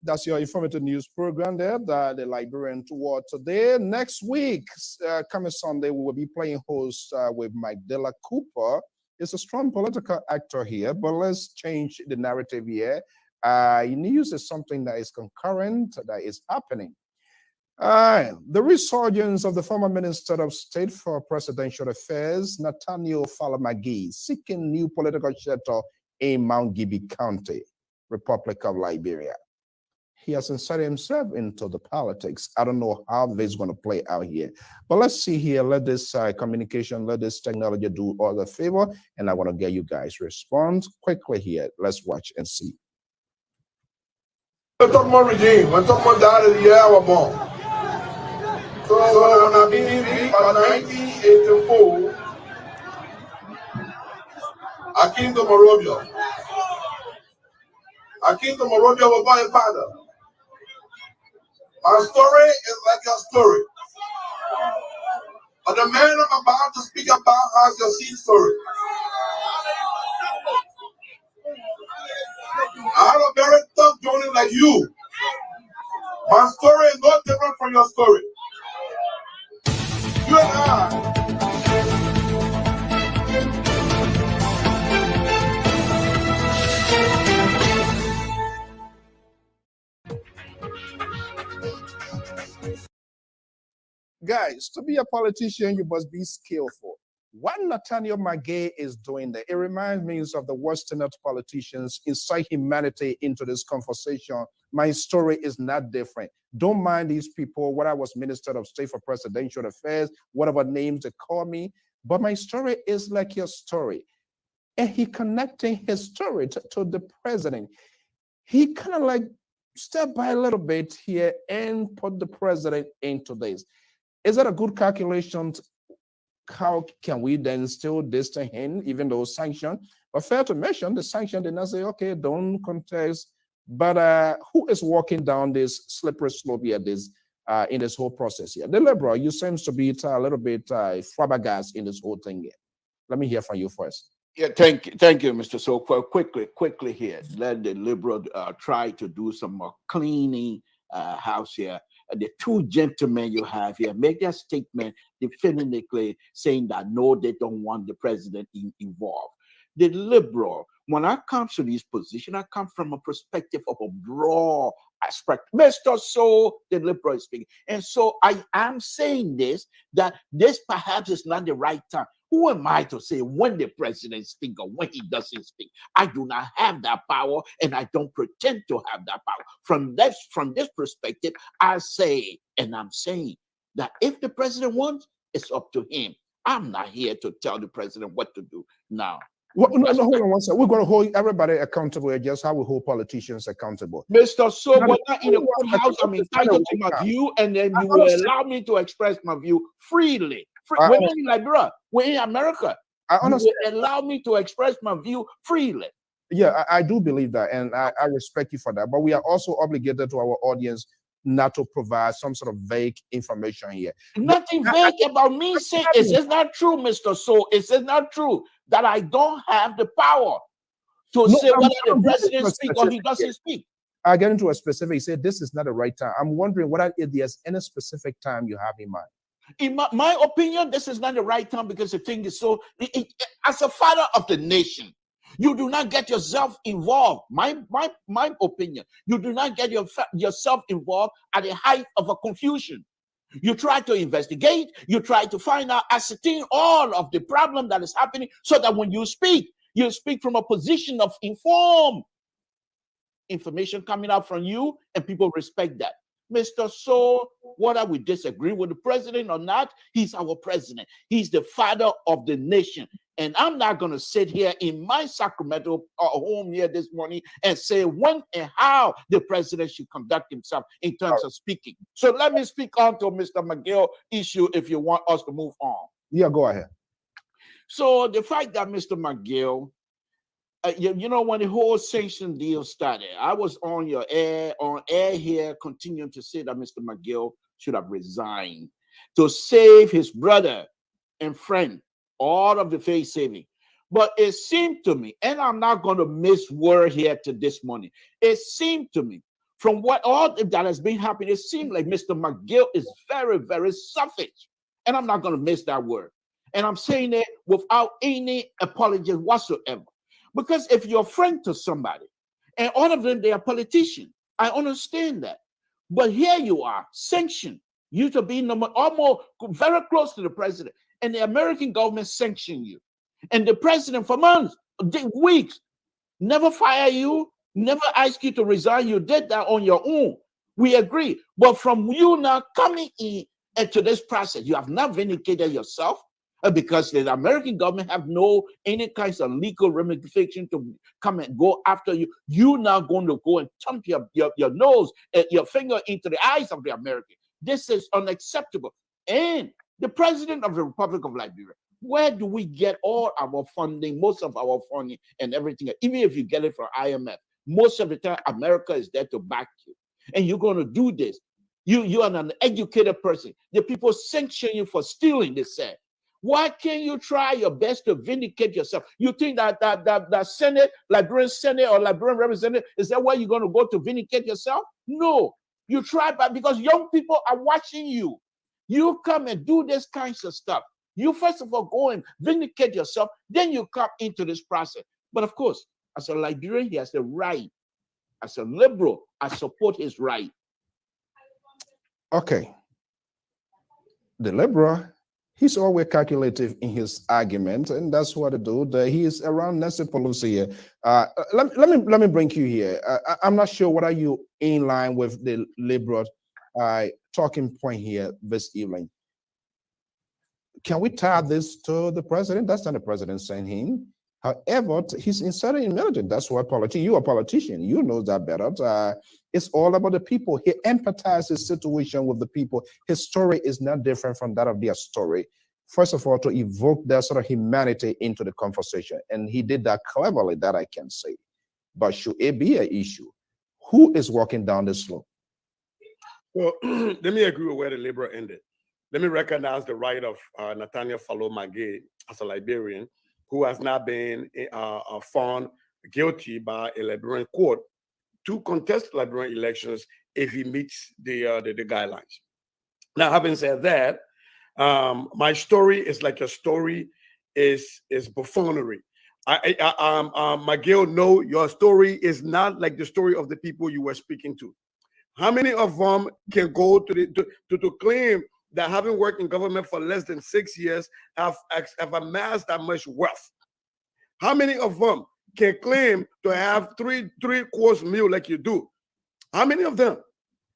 That's your informative news program there, the Liberian War Today. Next week, coming Sunday, we will be playing host with Magdala Cooper. He's a strong political actor here, but let's change the narrative here. News is something that is concurrent, that is happening. The resurgence of the former Minister of State for Presidential Affairs, Nathaniel Falamagi, seeking new political shelter in Mount Gibby County, Republic of Liberia. He has inserted himself into the politics. I don't know how this is going to play out here. But let's see here. Let this communication, let this technology do all the favor. And I want to get you guys respond quickly here. Let's watch and see. When someone regime, when someone died in the year I was born. So when I beat by 1984, I came to Monrovia. I came to Monrovia with my father. My story is like your story. But the man I'm about to speak about has your seed story. I have a very tough journey like you. My story is no different from your story. You and I. Guys, to be a politician, you must be skillful. What Nathaniel Magay is doing there, it reminds me of the Western politicians incite humanity into this conversation. My story is not different. Don't mind these people, what I was Minister of State for Presidential Affairs, whatever names they call me, but my story is like your story. And he connecting his story to the president. He kind of like step by a little bit here and put the president into this. Is that a good calculation? How can we then still distance him, even though sanctioned? But fair to mention, the sanction did not say, okay, don't contest. But who is walking down this slippery slope here in this whole process here? The Liberal, you seems to be a little bit flabbergasted in this whole thing here. Let me hear from you first. Yeah, thank you, Mr. So quickly here. Let the Liberal try to do some more cleaning house here. The two gentlemen you have here make their statement definitively saying that no, they don't want the president involved. The Liberal, when I come to this position, I come from a perspective of a broad aspect. Mr. So, the Liberal is speaking. And so I am saying this, that this perhaps is not the right time. Who am I to say when the president speaks or when he doesn't speak? I do not have that power, and I don't pretend to have that power. From this perspective, I say, and I'm saying that if the president wants, it's up to him. I'm not here to tell the president what to do now. Well, no, hold on one second. We're going to hold everybody accountable, just how we hold politicians accountable. Mr. So, No, we're not in a no, courthouse. I'm no, entitled to no, my no. view, and then you I will understand. allow me to express my view freely. I We're not in Liberia. We're in America. I You understand. will allow me to express my view freely. Yeah, I do believe that, and I respect you for that. But we are also obligated to our audience not to provide some sort of vague information here. Nothing vague about me saying it's not true, Mr. So. It's not true that I don't have the power to say whether the president speaks or he doesn't speak. I get into a specific, say this is not the right time. I'm wondering whether if there's any specific time you have in mind. In my opinion, this is not the right time because the thing is so, as a father of the nation, you do not get yourself involved. My opinion, you do not get yourself involved at the height of a confusion. You try to investigate, you try to find out, ascertain all of the problem that is happening so that when you speak from a position of informed information coming out from you, and people respect that. Mr. So, whether we disagree with the president or not, he's our president. He's the father of the nation. And I'm not going to sit here in my Sacramento home here this morning and say when and how the president should conduct himself in terms of speaking. So let me speak on to Mr. McGill issue if you want us to move on. Yeah, go ahead. So the fact that Mr. McGill, you know, when the whole sanction deal started, I was on air here, continuing to say that Mr. McGill should have resigned to save his brother and friend, all of the face saving. But it seemed to me, and I'm not going to miss word here to this morning, it seemed to me, from what all that has been happening, it seemed like Mr. McGill is very, very selfish. And I'm not going to miss that word. And I'm saying it without any apology whatsoever. Because if you're a friend to somebody, and all of them, they are politicians, I understand that. But here you are, sanctioned. You to be almost very close to the president. And the American government sanctioned you. And the president for months, weeks, never fire you, never ask you to resign. You did that on your own. We agree. But from you now coming in into this process, you have not vindicated yourself. Because the American government have no any kinds of legal ramification to come and go after you. You're now going to go and thump your nose, your finger into the eyes of the American. This is unacceptable. And the president of the Republic of Liberia, where do we get all our funding, most of our funding and everything? Even if you get it from IMF, most of the time America is there to back you. And you're going to do this. You are an educated person. The people sanction you for stealing, they said. Why can't you try your best to vindicate yourself? You think that Senate, Liberian Senate or Liberian representative, is that where you're going to go to vindicate yourself? No. You try, but because young people are watching you. You come and do this kinds of stuff. You first of all go and vindicate yourself, then you come into this process. But of course, as a Liberian, he has the right. As a liberal, I support his right. Okay. The liberal, he's always calculative in his argument, and that's what I do. He is around Nancy Pelosi here. Let me bring you here. I'm not sure whether you in line with the liberal talking point here this evening. Can we tie this to the president? That's not the president saying him. However, he's inserted in military. That's why you are a politician. You know that better. It's all about the people. He empathizes his situation with the people. His story is not different from that of their story. First of all, to evoke that sort of humanity into the conversation. And he did that cleverly, that I can say. But should it be an issue? Who is walking down the slope? Well, let me agree with where the Liberal ended. Let me recognize the right of Nathaniel Falot-Magé as a Liberian who has not been found guilty by a Liberian court to contest Liberian elections if he meets the guidelines. Now, having said that, my story is like your story is buffoonery. Magil, no, your story is not like the story of the people you were speaking to. How many of them can go to claim that having worked in government for less than 6 years have amassed that much wealth? How many of them can claim to have three-course meal like you do? How many of them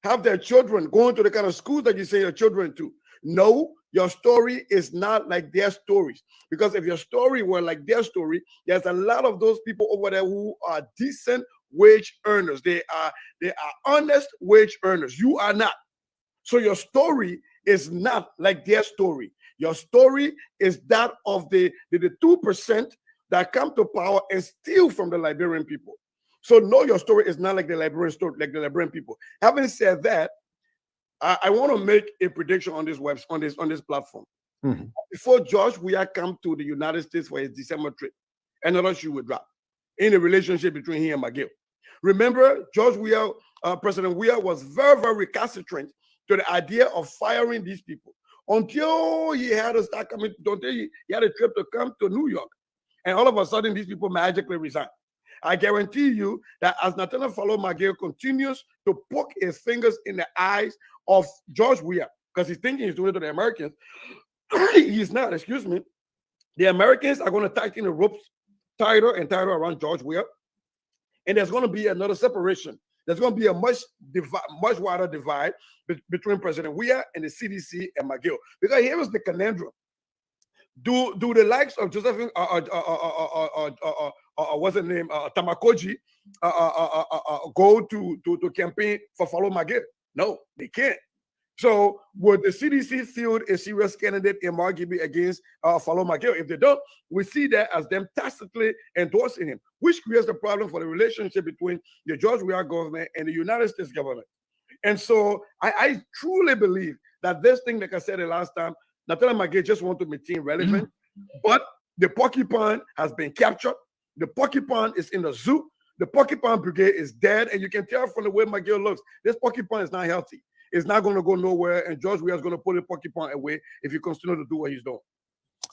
have their children going to the kind of schools that you send your children to? No, Your story is not like their stories. Because if your story were like their story, there's a lot of those people over there who are decent wage earners. They are honest wage earners. You are not. So your story is not like their story. Your story is that of the 2% that come to power and steal from the Liberian people. So no, your story is not like the Liberian story, like the Liberian people. Having said that, I want to make a prediction on this on this platform. Mm-hmm. Before George Weah come to the United States for his December trip, another shoe would drop in the relationship between him and McGill. Remember, George Weah, President Weah was very, very recalcitrant to the idea of firing these people until he had to start coming, until he had a trip to come to New York. And all of a sudden, these people magically resigned. I guarantee you that as Nathaniel Fallow McGill continues to poke his fingers in the eyes of George Weah, because he's thinking he's doing it to the Americans, he's not, excuse me. The Americans are going to tighten the ropes tighter and tighter around George Weah. And there's going to be another separation. There's going to be a much wider divide between President Weah and the CDC and McGill. Because here is the conundrum. Do the likes of Josephine, what's her name, Tamakoji, go to campaign for Fallow McGill? No, they can't. So would the CDC field a serious candidate in Mark Gibby against Fallow McGill? If they don't, we see that as them tacitly endorsing him, which creates a problem for the relationship between the George Weah government and the United States government. And so I truly believe that this thing, like I said the last time, Nathaniel McGill just want to maintain relevant, but the porcupine has been captured. The porcupine is in the zoo. The porcupine brigade is dead, and you can tell from the way McGill looks, this porcupine is not healthy. It's not going to go nowhere, and George Weah is going to put the porcupine away if he continue to do what he's doing.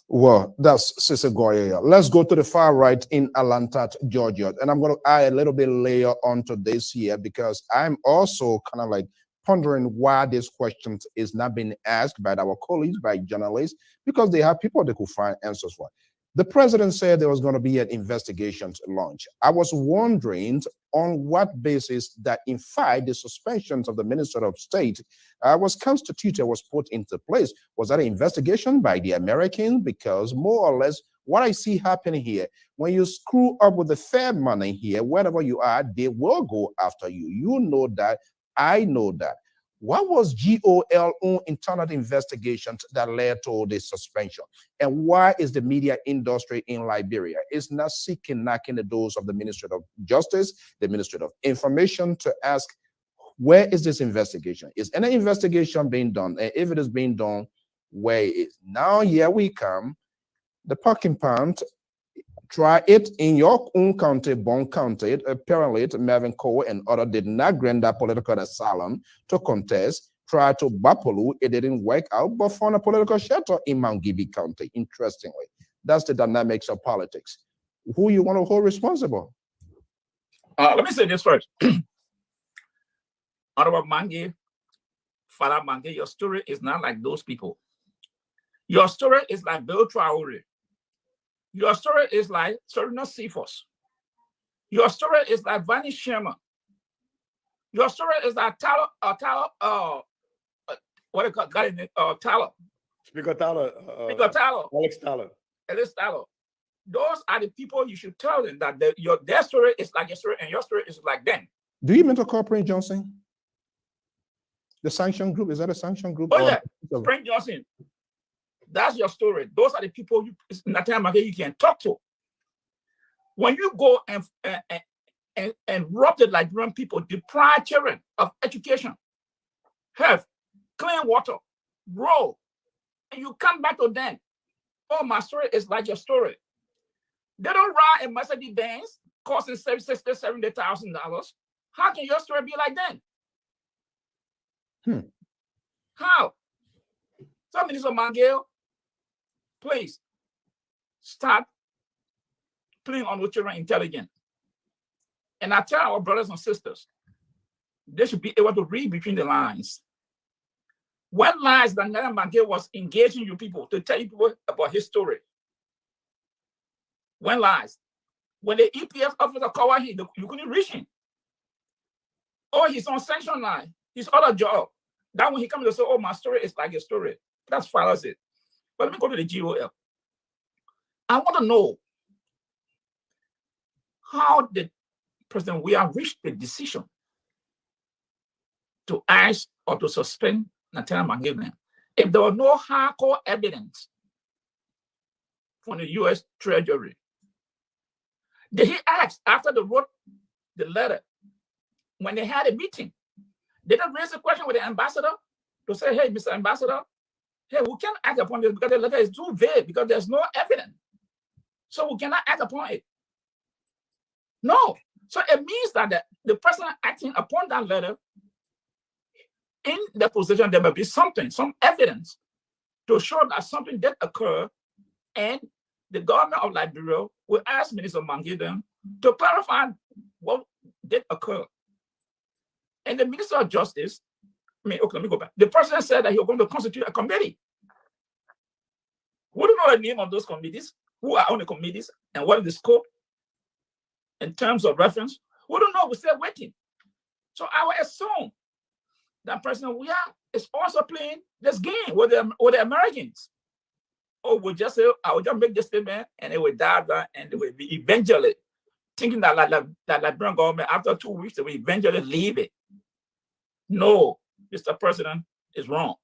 Well, that's Sisi Goya. Let's go to the far right in Atlanta, Georgia. And I'm going to add a little bit layer onto this here because I'm also kind of like pondering why this question is not being asked by our colleagues, by journalists, because they have people that could find answers for it. The president said there was going to be an investigation to launch. I was wondering on what basis that, in fact, the suspensions of the Minister of State was constituted, was put into place. Was that an investigation by the Americans? Because more or less what I see happening here, when you screw up with the Fed money here, wherever you are, they will go after you. You know that. I know that. What was GOL internal investigations that led to the suspension? And why is the media industry in Liberia is not knocking the doors of the Ministry of Justice, the Ministry of Information to ask, where is this investigation? Is any investigation being done? And if it is being done, where it is? Now here we come. The parking plant. Try it in your own county, Bond County. Apparently, Mervyn Cole and others did not grant that political asylum to contest. Try to Bapolu, it didn't work out, but found a political shelter in Mount Gibby County, interestingly. That's the dynamics of politics. Who you want to hold responsible? Let me say this first. Honorable Mangi, Father Mangi, your story is not like those people. Your story is like Bill Traore. Your story is like Serena Cephas. Your story is like Vani Sherman. Your story is like Tyler, what do you call it? Tyler. Speaker Tyler. Speaker Tyler. Alex Tyler. Alex Tyler. Those are the people you should tell them that their story is like your story and your story is like them. Do you mean to call Prince Johnson? The sanction group? Is that a sanction group? Oh, yeah. Prince Johnson. That's your story. Those are the people you can talk to. When you go and rob the Liberian people, deprive children of education, health, clean water, road, and you come back to them, oh, my story is like your story. They don't ride in Mercedes Benz costing $60,000, $70,000. How can your story be like that? How? So, Minister Mangill, please start putting on with children intelligent. And I tell our brothers and sisters, they should be able to read between the lines. When lies that Nana Mangill was engaging you people to tell you people about his story. When lies. When the EPF officer called him, you couldn't reach him. Oh, he's on sanction line. His other job. That when he comes to say, oh, my story is like a story. That's fallacy. But let me go to the GOL. I want to know how did President Weah reach the decision to ask or to suspend Nathaniel McGill if there was no hardcore evidence from the U.S. Treasury? Did he ask after they wrote the letter, when they had a meeting, did they raise a question with the ambassador to say, hey, Mr. Ambassador, hey, we can't act upon this because the letter is too vague because there's no evidence. So we cannot act upon it. No. So it means that the person acting upon that letter, in the position, there may be something, some evidence to show that something did occur, and the government of Liberia will ask Minister Mangidem to clarify what did occur. And the Minister of Justice, okay, let me go back. The president said that he was going to constitute a committee. We don't know the name of those committees, who are on the committees, and what is the scope in terms of reference. We don't know. We're still waiting. So I will assume that President Weah is also playing this game with the Americans. Or we'll just say, I will just make this statement, and it will die down, and it will be eventually thinking that Liberian government, after 2 weeks, they will eventually leave it. No, Mr. President is wrong.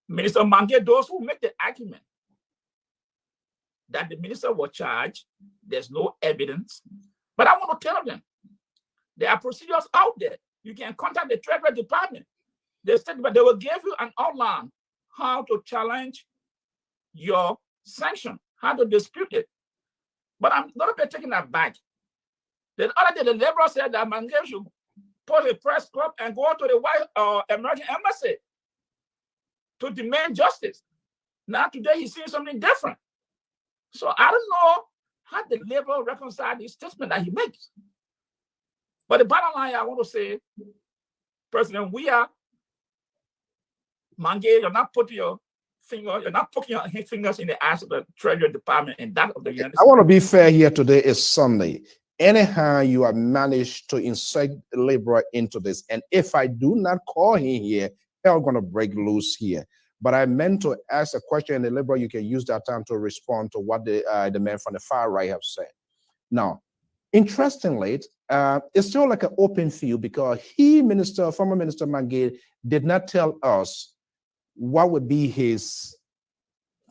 Minister Mangue, those who make the argument that the minister was charged, there's no evidence. But I want to tell them, there are procedures out there. You can contact the Treasury Department. They will give you an outline how to challenge your sanction, how to dispute it. But I'm not taking that back. The other day, the Liberal said that Mange should put a press club and go to the white American embassy to demand justice. Now today, he's saying something different. So I don't know how the Liberal reconcile this statement that he makes. But the bottom line, I want to say, President Weah, Mange, you're not putting your fingers in the ass of the Treasury Department and that of the United States. I want to be fair here. Today is Sunday. Anyhow, you have managed to insert Libra into this. And if I do not call him here, hell going to break loose here. But I meant to ask a question in the Libra. You can use that time to respond to what the man from the far right have said. Now, interestingly, it's still like an open field because former Minister Mange did not tell us what would be his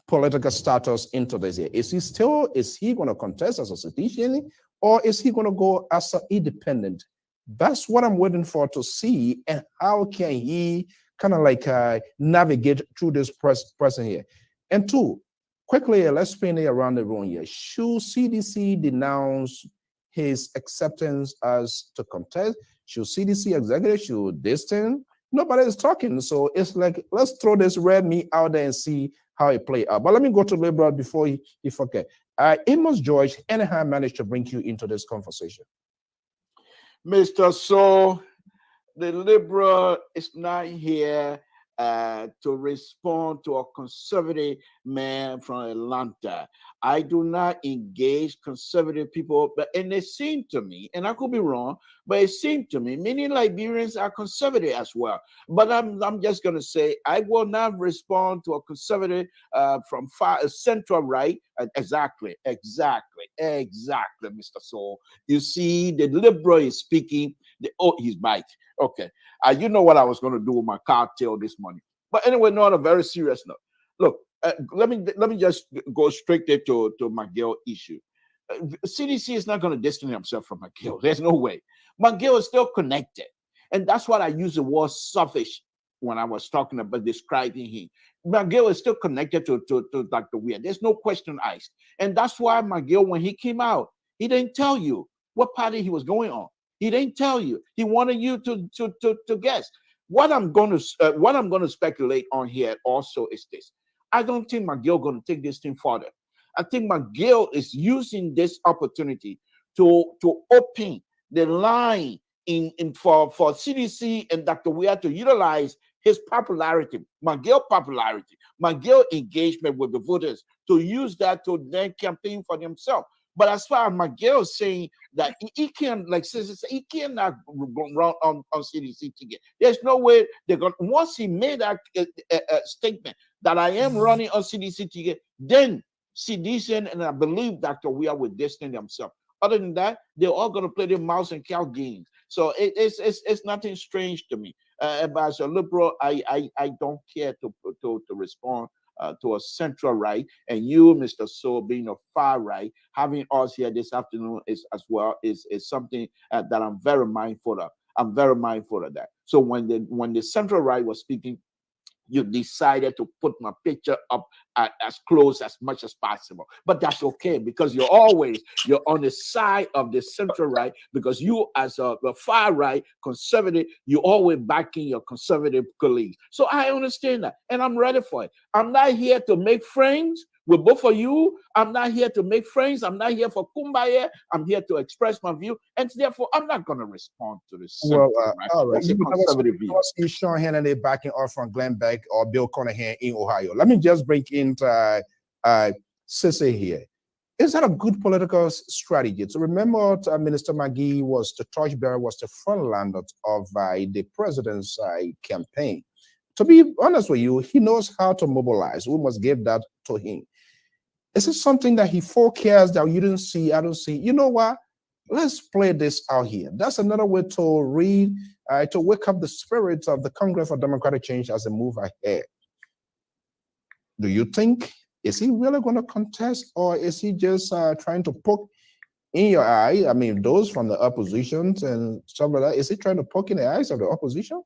political status into this year. Is he going to contest as a citizen, or is he going to go as an independent? That's what I'm waiting for to see, and how can he kind of like navigate through this person here. And two, quickly, let's spin it around the room here. Should CDC denounce his acceptance as to contest? Should CDC executive, should this thing? Nobody is talking. So it's like, let's throw this red meat out there and see how it play out. But let me go to Liberal before he forget. Amos George, anyhow, managed to bring you into this conversation. Mr. So, the Liberal is not here to respond to a conservative man from Atlanta. I do not engage conservative people, and it seemed to me, and I could be wrong, but it seemed to me many Liberians are conservative as well. But I'm just going to say I will not respond to a conservative from far central right. Exactly, Mr. Soul. You see, the Liberal is speaking. He's right. Okay, you know what I was going to do with my cocktail this morning. But anyway, not on a very serious note. Look, let me just go straight there to McGill issue. CDC is not going to distance himself from McGill. There's no way. McGill is still connected, and that's what I use the word selfish when I was talking about describing him. McGill is still connected to Dr. Weah. There's no question asked, and that's why McGill, when he came out, he didn't tell you what party he was going on. He didn't tell you. He wanted you to guess. What I'm going to speculate on here also is this. I don't think McGill going to take this thing further. I think McGill is using this opportunity to open the line for CDC and Dr. Weah to utilize his popularity, McGill engagement with the voters, to use that to then campaign for themselves. But as far as Miguel is saying that he can, like says, he cannot run on CDC ticket. There's no way they're going. Once he made that statement that I am running on CDC ticket, then CDC and I believe Dr. Weah will distance themselves. Other than that, they're all going to play their mouse and cow games. So it's nothing strange to me. But as a liberal, I don't care to respond to a central right, and you, Mr. So, being a far right, having us here this afternoon is something that I'm very mindful of. I'm very mindful of that. So when the central right was speaking, you decided to put my picture up as close as much as possible. But that's okay, because you're on the side of the central right, because you as a far right conservative, you always backing your conservative colleagues. So I understand that, and I'm ready for it. I'm not here to make friends with both of you. I'm not here to make friends. I'm not here for kumbaya. I'm here to express my view, and therefore I'm not going to respond to this. Well, right? all right. That's a conservative view. See Sean Hannity backing off from Glenn Beck or Bill Conahan in Ohio. Let me just break into Sissy here. Is that a good political strategy? So remember, Minister McGee was the torchbearer, was the frontlander of the president's campaign. To be honest with you, he knows how to mobilize. We must give that to him. Is it something that he forecast that you didn't see? I don't see. You know what? Let's play this out here. That's another way to read, to wake up the spirit of the Congress for Democratic Change as a move ahead. Do you think, is he really going to contest, or is he just trying to poke in your eye? I mean, those from the opposition and stuff like that, is he trying to poke in the eyes of the opposition?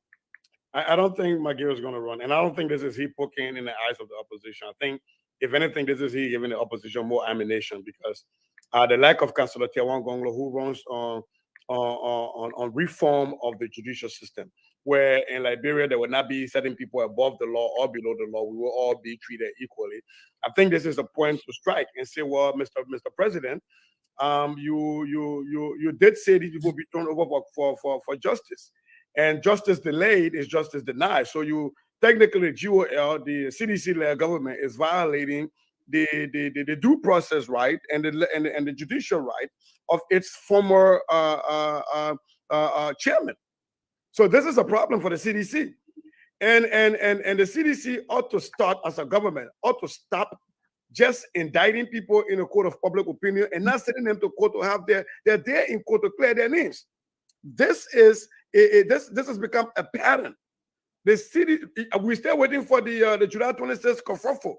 I don't think McGill is going to run, and I don't think this is he poking in the eyes of the opposition. I think, if anything, this is he giving the opposition more ammunition, because the lack of Councillor Tewan Gonglo, who runs on reform of the judicial system, where in Liberia there will not be certain people above the law or below the law. We will all be treated equally. I think this is a point to strike and say, well, Mr. President, you did say these people will be thrown over for justice, and justice delayed is justice denied. So you technically, GOL, the CDC-led government, is violating the due process right and the judicial right of its former chairman. So this is a problem for the CDC, and the CDC ought to start, as a government, ought to stop just indicting people in a court of public opinion and not sending them to court to have they're there in court to clear their names. This has become a pattern. The city, we're still waiting for the July 26th kerfuffle,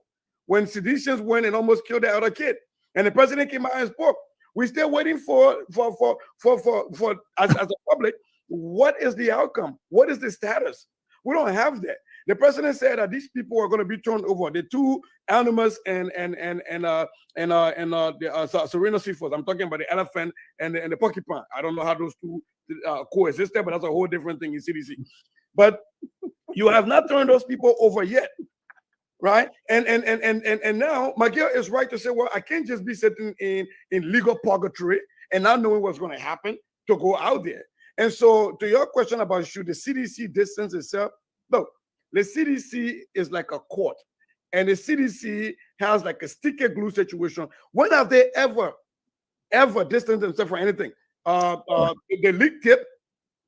when seditions went and almost killed the other kid, and the president came out and spoke. We're still waiting for as a public, what is the outcome? What is the status? We don't have that. The president said that these people are going to be turned over. The two animals and the Serena seafood. I'm talking about the elephant and the porcupine. I don't know how those two coexist there, but that's a whole different thing in CDC. But you have not turned those people over yet, right? And now Miguel is right to say, well, I can't just be sitting in legal purgatory and not knowing what's going to happen to go out there. And so, to your question about should the CDC distance itself, look, the CDC is like a court, and the CDC has like a sticky glue situation. When have they ever distanced themselves from anything? The leak tip,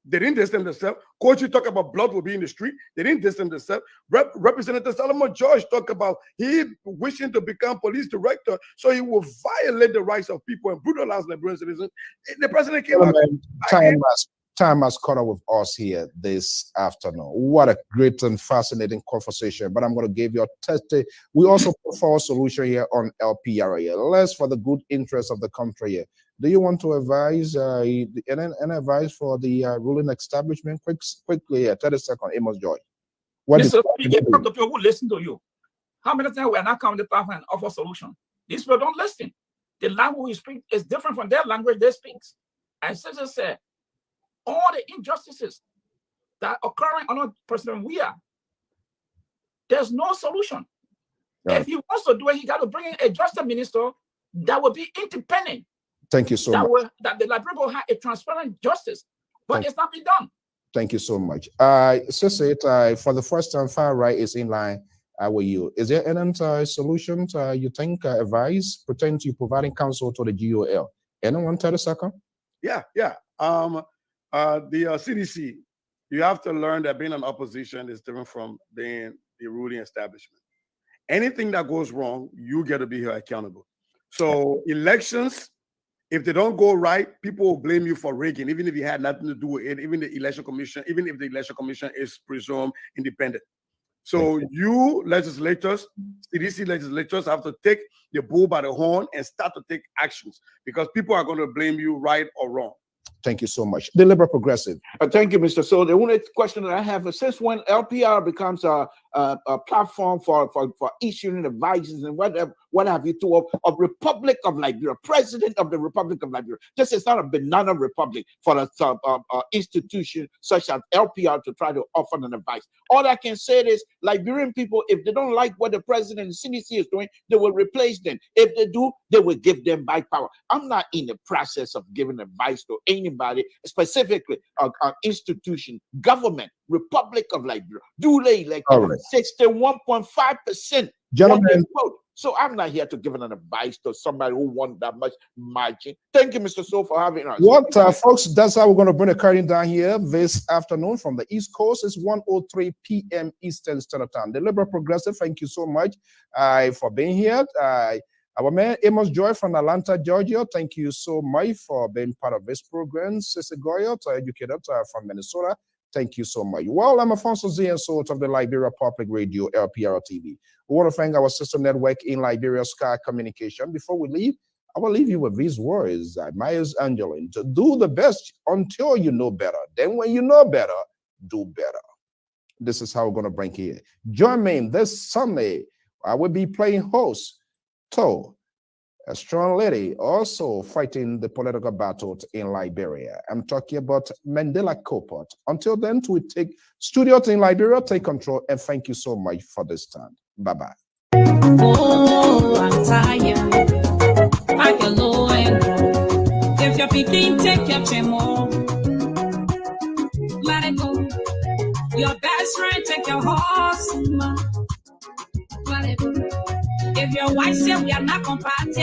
they didn't distance themselves. Coach, you talk about blood will be in the street. They didn't distance themselves. Representative Solomon George talked about he wishing to become police director, so he will violate the rights of people and brutalize Liberian citizens. The president came out. Time has caught up with us here this afternoon. What a great and fascinating conversation. But I'm going to give you a test. We also put forward a solution here on LPRA. Less for the good interest of the country here. Do you want to advise any advice for the ruling establishment? Quickly, 30 seconds, Amos Joy. Mr. You get the people who listen to you. How many times we are not coming to the platform and offer solution? These people don't listen. The language we speak is different from their language they speak. As Cesar said, all the injustices that are occurring under President Weah, there's no solution. Right. If he wants to do it, he got to bring in a justice minister that will be independent. Thank you so much. That the Liberia will have a transparent justice, but it's not been done. Thank you so much. So for the first time, far right is in line With you. Is there any solution you think, advice, pretend to providing counsel to the GOL? Anyone 30 seconds? Yeah. The CDC, you have to learn that being an opposition is different from being the ruling establishment. Anything that goes wrong, you get to be here accountable. So elections, if they don't go right, people will blame you for rigging, even if you had nothing to do with it, even the election commission, even if the election commission is presumed independent. So you legislators, CDC legislators have to take the bull by the horn and start to take actions, because people are going to blame you right or wrong. Thank you so much. The Liberal Progressive. Thank you, Mr. So the only question that I have is, since when LPR becomes a platform for issuing advices and what have you to of Republic of Liberia, President of the Republic of Liberia? This is not a banana republic for an institution such as LPR to try to offer an advice. All I can say is, Liberian people, if they don't like what the president and CDC is doing, they will replace them. If they do, they will give them back power. I'm not in the process of giving advice to anybody, specifically an institution, government, Republic of Liberia, duly elected, 61.5%. Gentlemen, so I'm not here to give an advice to somebody who won that much margin. Thank you, Mr. So, for having us. Folks, that's how we're going to bring the curtain down here this afternoon from the East Coast. It's 1:03 p.m. Eastern Standard Time. The Liberal Progressive, thank you so much for being here. Our man Amos Joy from Atlanta, Georgia, thank you so much for being part of this program. Sissy Goyo, educator from Minnesota, thank you so much. Well, I'm Alfonso Z and Sort of the Liberia Public Radio, LPR TV. We want to thank our sister network in Liberia, Sky Communication. Before we leave, I will leave you with these words. Myers Angelin, to do the best until you know better. Then when you know better, do better. This is how we're going to bring here. Join me this Sunday. I will be playing host to a strong lady also fighting the political battle in Liberia. I'm talking about Mandela Copot. Until then, we take studios in Liberia, take control, and thank you so much for this time. Bye-bye. Oh, I'm tired. Pack your low and go. If you're picking, take your chemo. Let it go. Your best friend, take your horse. Let it go. If your wife say we are not compatible,